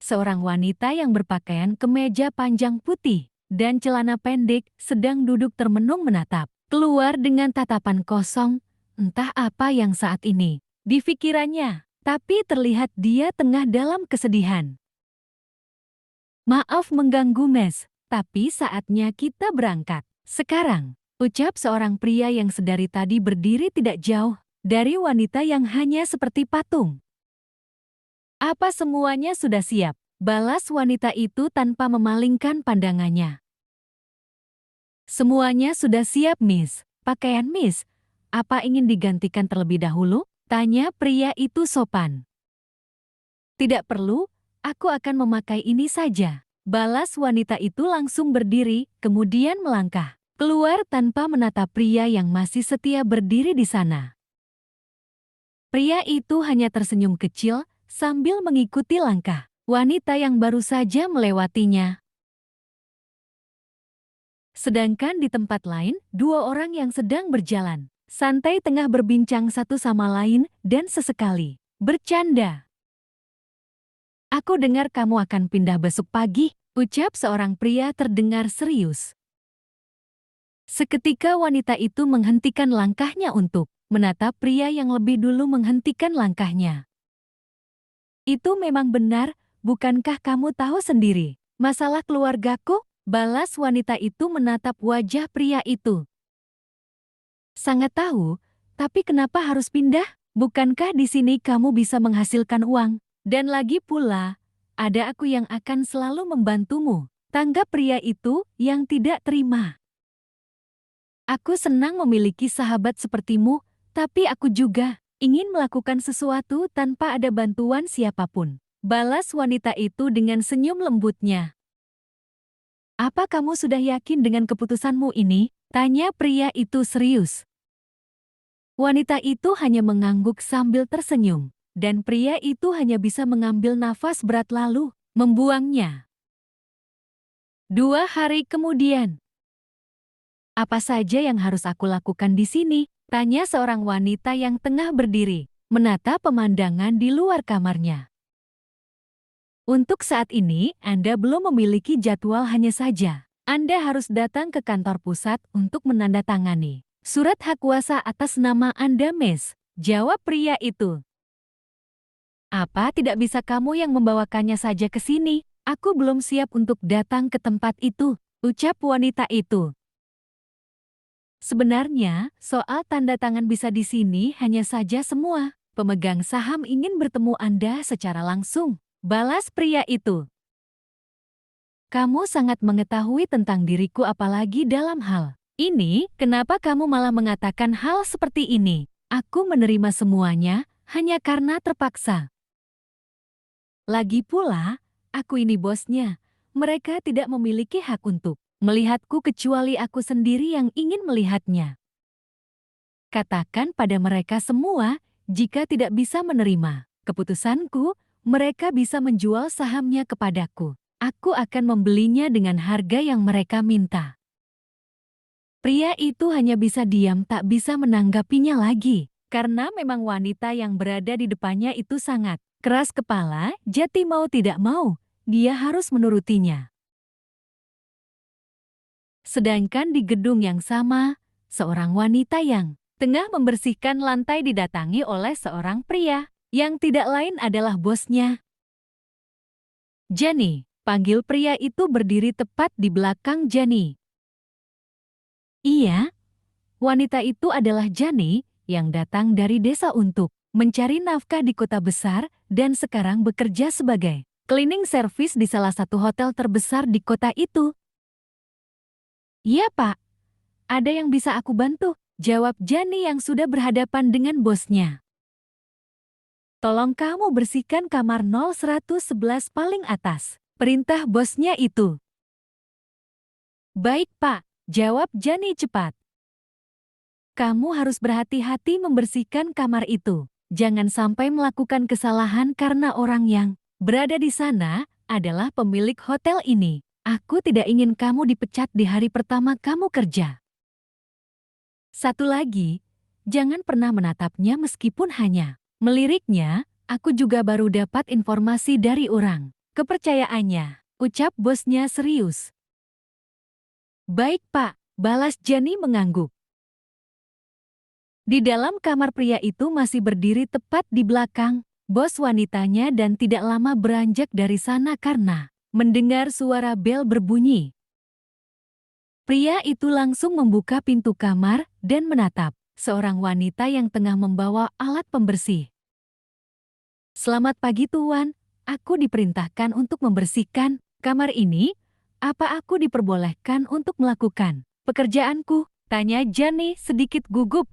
seorang wanita yang berpakaian kemeja panjang putih dan celana pendek sedang duduk termenung menatap keluar dengan tatapan kosong, entah apa yang saat ini di pikirannya, tapi terlihat dia tengah dalam kesedihan. Maaf mengganggu, Mes, tapi saatnya kita berangkat. Sekarang, ucap seorang pria yang sedari tadi berdiri tidak jauh dari wanita yang hanya seperti patung. Apa semuanya sudah siap? Balas wanita itu tanpa memalingkan pandangannya. Semuanya sudah siap, Miss. Pakaian Miss, apa ingin digantikan terlebih dahulu? Tanya pria itu sopan. Tidak perlu, aku akan memakai ini saja. Balas wanita itu langsung berdiri, kemudian melangkah keluar tanpa menatap pria yang masih setia berdiri di sana. Pria itu hanya tersenyum kecil sambil mengikuti langkah wanita yang baru saja melewatinya. Sedangkan di tempat lain, dua orang yang sedang berjalan santai tengah berbincang satu sama lain dan sesekali bercanda. Aku dengar kamu akan pindah besok pagi, ucap seorang pria terdengar serius. Seketika wanita itu menghentikan langkahnya untuk menatap pria yang lebih dulu menghentikan langkahnya. Itu memang benar, bukankah kamu tahu sendiri masalah keluargaku? Balas wanita itu menatap wajah pria itu. Sangat tahu, tapi kenapa harus pindah? Bukankah di sini kamu bisa menghasilkan uang? Dan lagi pula, ada aku yang akan selalu membantumu. Tanggap pria itu yang tidak terima. Aku senang memiliki sahabat sepertimu, tapi aku juga ingin melakukan sesuatu tanpa ada bantuan siapapun. Balas wanita itu dengan senyum lembutnya. Apa kamu sudah yakin dengan keputusanmu ini? Tanya pria itu serius. Wanita itu hanya mengangguk sambil tersenyum, dan pria itu hanya bisa mengambil nafas berat lalu membuangnya. 2 hari kemudian. Apa saja yang harus aku lakukan di sini? Tanya seorang wanita yang tengah berdiri, menata pemandangan di luar kamarnya. Untuk saat ini, Anda belum memiliki jadwal, hanya saja Anda harus datang ke kantor pusat untuk menandatangani surat hak kuasa atas nama Anda, Miss. Jawab pria itu. Apa tidak bisa kamu yang membawakannya saja ke sini? Aku belum siap untuk datang ke tempat itu, ucap wanita itu. Sebenarnya, soal tanda tangan bisa di sini, hanya saja semua pemegang saham ingin bertemu Anda secara langsung. Balas pria itu. Kamu sangat mengetahui tentang diriku, apalagi dalam hal ini. Kenapa kamu malah mengatakan hal seperti ini? Aku menerima semuanya hanya karena terpaksa. Lagi pula, aku ini bosnya. Mereka tidak memiliki hak untuk melihatku kecuali aku sendiri yang ingin melihatnya. Katakan pada mereka semua, jika tidak bisa menerima keputusanku, mereka bisa menjual sahamnya kepadaku. Aku akan membelinya dengan harga yang mereka minta. Pria itu hanya bisa diam, tak bisa menanggapinya lagi. Karena memang wanita yang berada di depannya itu sangat keras kepala, jadi mau tidak mau, dia harus menurutinya. Sedangkan di gedung yang sama, seorang wanita yang tengah membersihkan lantai didatangi oleh seorang pria yang tidak lain adalah bosnya. Jenny, panggil pria itu berdiri tepat di belakang Jenny. Iya, wanita itu adalah Jenny yang datang dari desa untuk mencari nafkah di kota besar dan sekarang bekerja sebagai cleaning service di salah satu hotel terbesar di kota itu. Iya, Pak. Ada yang bisa aku bantu? Jawab Jenny yang sudah berhadapan dengan bosnya. Tolong kamu bersihkan kamar 0111 paling atas. Perintah bosnya itu. Baik, Pak. Jawab Jenny cepat. Kamu harus berhati-hati membersihkan kamar itu. Jangan sampai melakukan kesalahan karena orang yang berada di sana adalah pemilik hotel ini. Aku tidak ingin kamu dipecat di hari pertama kamu kerja. Satu lagi, jangan pernah menatapnya meskipun hanya meliriknya. Aku juga baru dapat informasi dari orang kepercayaannya, ucap bosnya serius. Baik Pak, balas Jenny mengangguk. Di dalam kamar pria itu masih berdiri tepat di belakang bos wanitanya dan tidak lama beranjak dari sana karena mendengar suara bel berbunyi. Pria itu langsung membuka pintu kamar dan menatap seorang wanita yang tengah membawa alat pembersih. Selamat pagi Tuan, aku diperintahkan untuk membersihkan kamar ini. Apa aku diperbolehkan untuk melakukan pekerjaanku? Tanya Jenny sedikit gugup.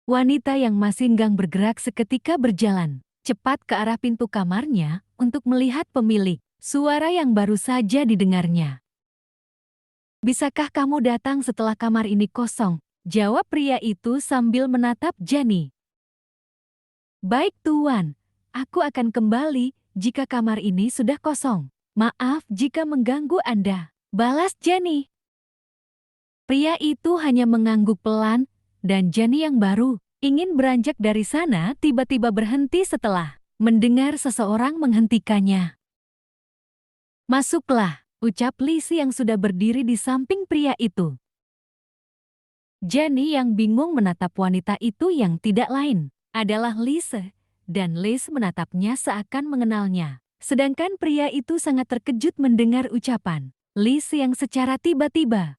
Wanita yang masih enggan bergerak seketika berjalan cepat ke arah pintu kamarnya untuk melihat pemilik suara yang baru saja didengarnya. Bisakah kamu datang setelah kamar ini kosong? Jawab pria itu sambil menatap Jenny. Baik Tuan, aku akan kembali jika kamar ini sudah kosong. Maaf jika mengganggu Anda, balas Jenny. Pria itu hanya mengangguk pelan dan Jenny yang baru ingin beranjak dari sana tiba-tiba berhenti setelah mendengar seseorang menghentikannya. Masuklah, ucap Lizzie yang sudah berdiri di samping pria itu. Jenny yang bingung menatap wanita itu yang tidak lain adalah Lise, dan Liz menatapnya seakan mengenalnya. Sedangkan pria itu sangat terkejut mendengar ucapan Lise yang secara tiba-tiba.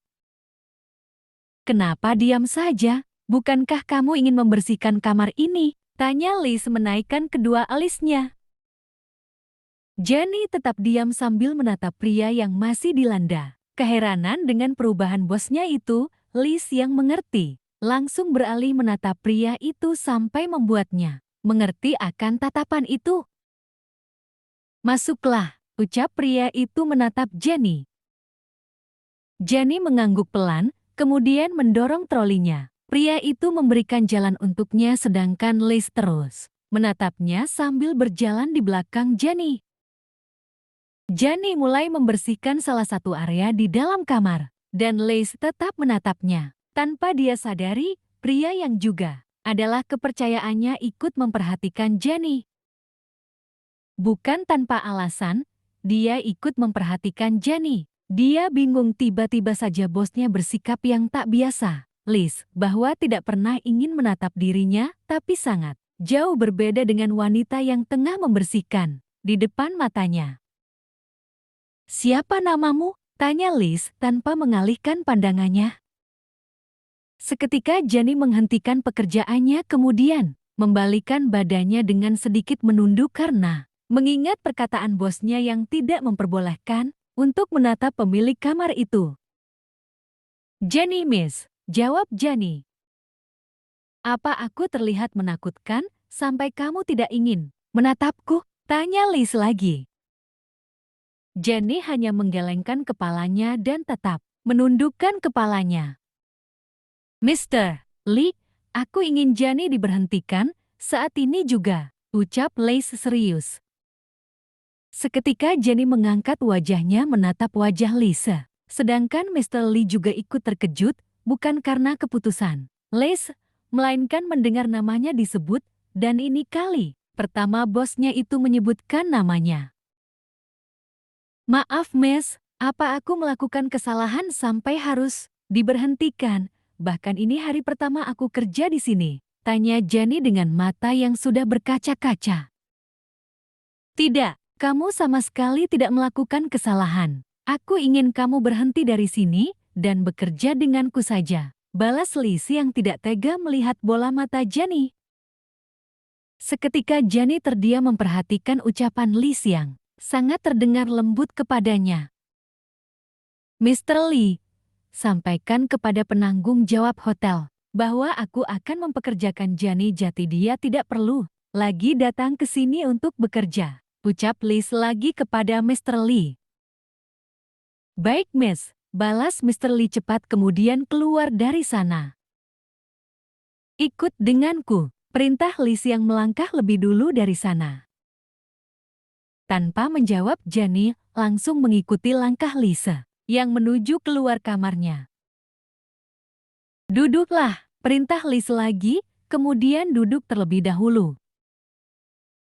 Kenapa diam saja? Bukankah kamu ingin membersihkan kamar ini? Tanya Liz menaikkan kedua alisnya. Jenny tetap diam sambil menatap pria yang masih dilanda keheranan dengan perubahan bosnya itu. Liz yang mengerti langsung beralih menatap pria itu sampai membuatnya mengerti akan tatapan itu. Masuklah, ucap pria itu menatap Jenny. Jenny mengangguk pelan, kemudian mendorong trolinya. Pria itu memberikan jalan untuknya sedangkan Liz terus menatapnya sambil berjalan di belakang Jenny. Jenny mulai membersihkan salah satu area di dalam kamar, dan Liz tetap menatapnya. Tanpa dia sadari, pria yang juga adalah kepercayaannya ikut memperhatikan Jenny. Bukan tanpa alasan, dia ikut memperhatikan Jenny. Dia bingung tiba-tiba saja bosnya bersikap yang tak biasa. Liz bahwa tidak pernah ingin menatap dirinya, tapi sangat jauh berbeda dengan wanita yang tengah membersihkan di depan matanya. Siapa namamu? Tanya Liz tanpa mengalihkan pandangannya. Seketika Jenny menghentikan pekerjaannya kemudian membalikkan badannya dengan sedikit menunduk karena mengingat perkataan bosnya yang tidak memperbolehkan untuk menatap pemilik kamar itu. Jenny Miss, jawab Jenny. Apa aku terlihat menakutkan sampai kamu tidak ingin menatapku? Tanya Liz lagi. Jenny hanya menggelengkan kepalanya dan tetap menundukkan kepalanya. Mr. Lee, aku ingin Jenny diberhentikan saat ini juga, ucap Liz serius. Seketika Jenny mengangkat wajahnya menatap wajah Lisa, sedangkan Mr. Lee juga ikut terkejut, bukan karena keputusan Liz, melainkan mendengar namanya disebut, dan ini kali pertama bosnya itu menyebutkan namanya. Maaf Miss, apa aku melakukan kesalahan sampai harus diberhentikan? Bahkan ini hari pertama aku kerja di sini, tanya Jenny dengan mata yang sudah berkaca-kaca. Tidak, kamu sama sekali tidak melakukan kesalahan. Aku ingin kamu berhenti dari sini dan bekerja denganku saja, balas Liz yang tidak tega melihat bola mata Jenny. Seketika Jenny terdiam memperhatikan ucapan Liz yang sangat terdengar lembut kepadanya. Mr. Lee, sampaikan kepada penanggung jawab hotel bahwa aku akan mempekerjakan Jenny, jadi dia tidak perlu lagi datang ke sini untuk bekerja, ucap Liz lagi kepada Mr. Lee. Baik Miss, balas Mr. Lee cepat kemudian keluar dari sana. Ikut denganku, perintah Liz yang melangkah lebih dulu dari sana. Tanpa menjawab Jenny langsung mengikuti langkah Lisa yang menuju keluar kamarnya. Duduklah, perintah Liz lagi, kemudian duduk terlebih dahulu.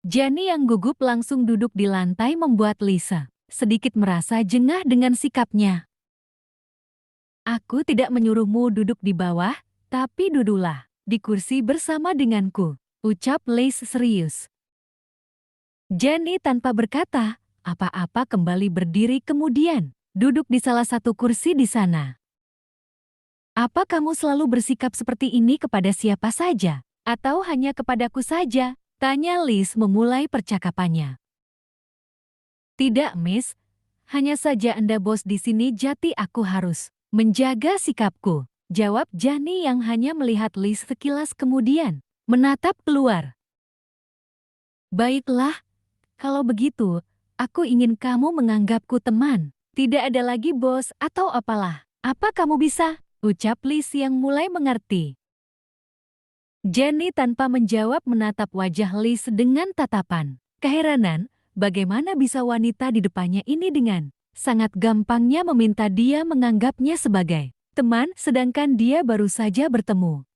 Jenny yang gugup langsung duduk di lantai membuat Lisa sedikit merasa jengah dengan sikapnya. Aku tidak menyuruhmu duduk di bawah, tapi duduklah di kursi bersama denganku, ucap Lisa serius. Jenny tanpa berkata apa-apa kembali berdiri kemudian duduk di salah satu kursi di sana. Apa kamu selalu bersikap seperti ini kepada siapa saja? Atau hanya kepadaku saja? Tanya Liz memulai percakapannya. Tidak, Miss. Hanya saja Anda bos di sini, jadi aku harus menjaga sikapku, jawab Jenny yang hanya melihat Liz sekilas kemudian menatap keluar. Baiklah, kalau begitu, aku ingin kamu menganggapku teman. Tidak ada lagi bos atau apalah. Apa kamu bisa? Ucap Liz yang mulai mengerti. Jenny tanpa menjawab menatap wajah Liz dengan tatapan keheranan, bagaimana bisa wanita di depannya ini dengan sangat gampangnya meminta dia menganggapnya sebagai teman sedangkan dia baru saja bertemu.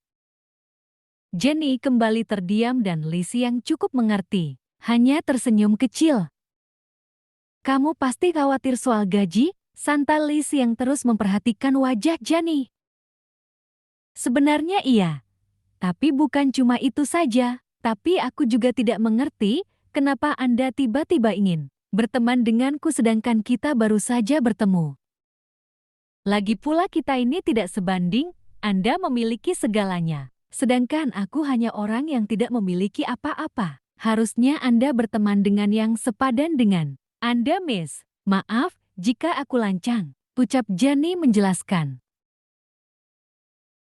Jenny kembali terdiam dan Liz yang cukup mengerti hanya tersenyum kecil. Kamu pasti khawatir soal gaji? Santa Liz yang terus memperhatikan wajah Jenny. Sebenarnya iya. Tapi bukan cuma itu saja, tapi aku juga tidak mengerti kenapa Anda tiba-tiba ingin berteman denganku sedangkan kita baru saja bertemu. Lagi pula kita ini tidak sebanding, Anda memiliki segalanya. Sedangkan aku hanya orang yang tidak memiliki apa-apa. Harusnya Anda berteman dengan yang sepadan dengan Anda, Miss. Maaf jika aku lancang, ucap Jenny menjelaskan.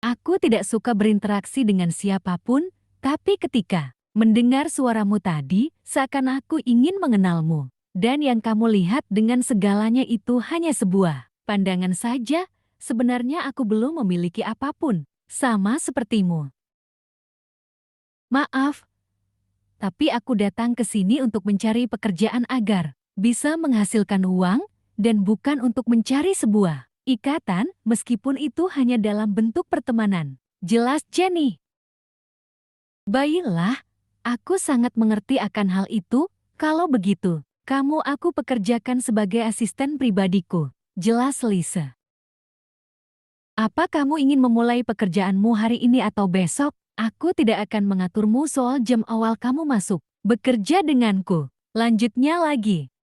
Aku tidak suka berinteraksi dengan siapapun, tapi ketika mendengar suaramu tadi, seakan aku ingin mengenalmu. Dan yang kamu lihat dengan segalanya itu hanya sebuah pandangan saja, sebenarnya aku belum memiliki apapun, sama sepertimu. Maaf, tapi aku datang ke sini untuk mencari pekerjaan agar bisa menghasilkan uang, dan bukan untuk mencari sebuah ikatan, meskipun itu hanya dalam bentuk pertemanan. Jelas Jenny. Baiklah, aku sangat mengerti akan hal itu. Kalau begitu, kamu aku pekerjakan sebagai asisten pribadiku. Jelas Lisa. Apa kamu ingin memulai pekerjaanmu hari ini atau besok? Aku tidak akan mengaturmu soal jam awal kamu masuk bekerja denganku. Lanjutnya lagi.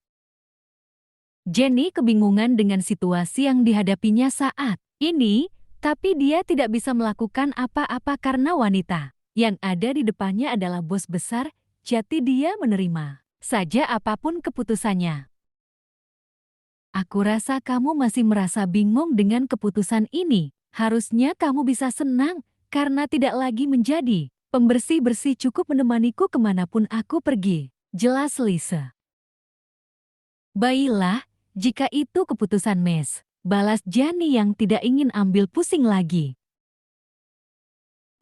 Jenny kebingungan dengan situasi yang dihadapinya saat ini, tapi dia tidak bisa melakukan apa-apa karena wanita yang ada di depannya adalah bos besar, jadi dia menerima saja apapun keputusannya. Aku rasa kamu masih merasa bingung dengan keputusan ini. Harusnya kamu bisa senang karena tidak lagi menjadi pembersih-bersih, cukup menemaniku kemanapun aku pergi. Jelas Lisa. Baiklah, jika itu keputusan Miss, balas Jenny yang tidak ingin ambil pusing lagi.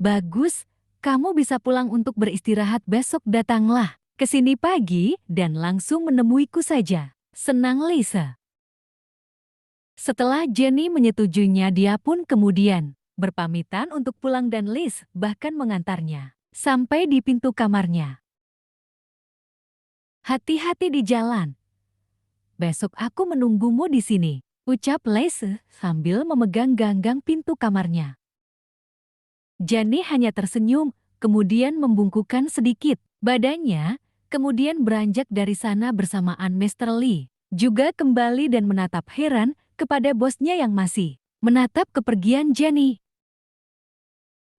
Bagus, kamu bisa pulang untuk beristirahat, besok datanglah ke sini pagi dan langsung menemuiku saja. Senang Lisa. Setelah Jenny menyetujuinya, dia pun kemudian berpamitan untuk pulang dan Liz bahkan mengantarnya sampai di pintu kamarnya. Hati-hati di jalan. Besok aku menunggumu di sini, ucap Lisa sambil memegang ganggang pintu kamarnya. Jenny hanya tersenyum, kemudian membungkukkan sedikit badannya, kemudian beranjak dari sana bersamaan Mr. Lee. Juga kembali dan menatap heran kepada bosnya yang masih menatap kepergian Jenny.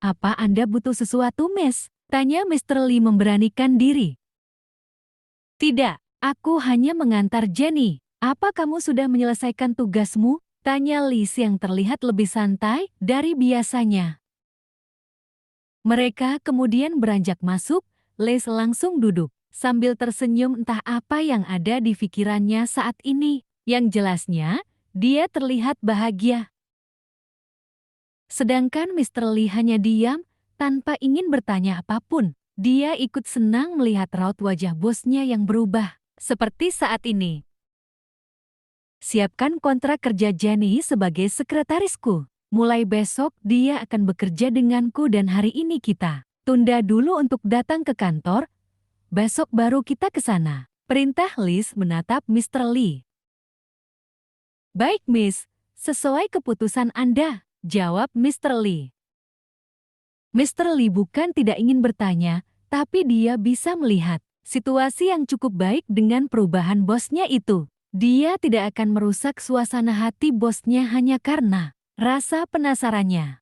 Apa Anda butuh sesuatu, Miss? Tanya Mr. Lee memberanikan diri. Tidak. Aku hanya mengantar Jenny. Apa kamu sudah menyelesaikan tugasmu? Tanya Liz yang terlihat lebih santai dari biasanya. Mereka kemudian beranjak masuk, Liz langsung duduk, sambil tersenyum entah apa yang ada di pikirannya saat ini. Yang jelasnya, dia terlihat bahagia. Sedangkan Mr. Lee hanya diam, tanpa ingin bertanya apapun. Dia ikut senang melihat raut wajah bosnya yang berubah. Seperti saat ini. Siapkan kontrak kerja Jenny sebagai sekretarisku. Mulai besok dia akan bekerja denganku dan hari ini kita tunda dulu untuk datang ke kantor. Besok baru kita ke sana. Perintah Liz menatap Mr. Lee. Baik, Miss. Sesuai keputusan Anda, jawab Mr. Lee. Mr. Lee bukan tidak ingin bertanya, tapi dia bisa melihat situasi yang cukup baik dengan perubahan bosnya itu. Dia tidak akan merusak suasana hati bosnya hanya karena rasa penasarannya.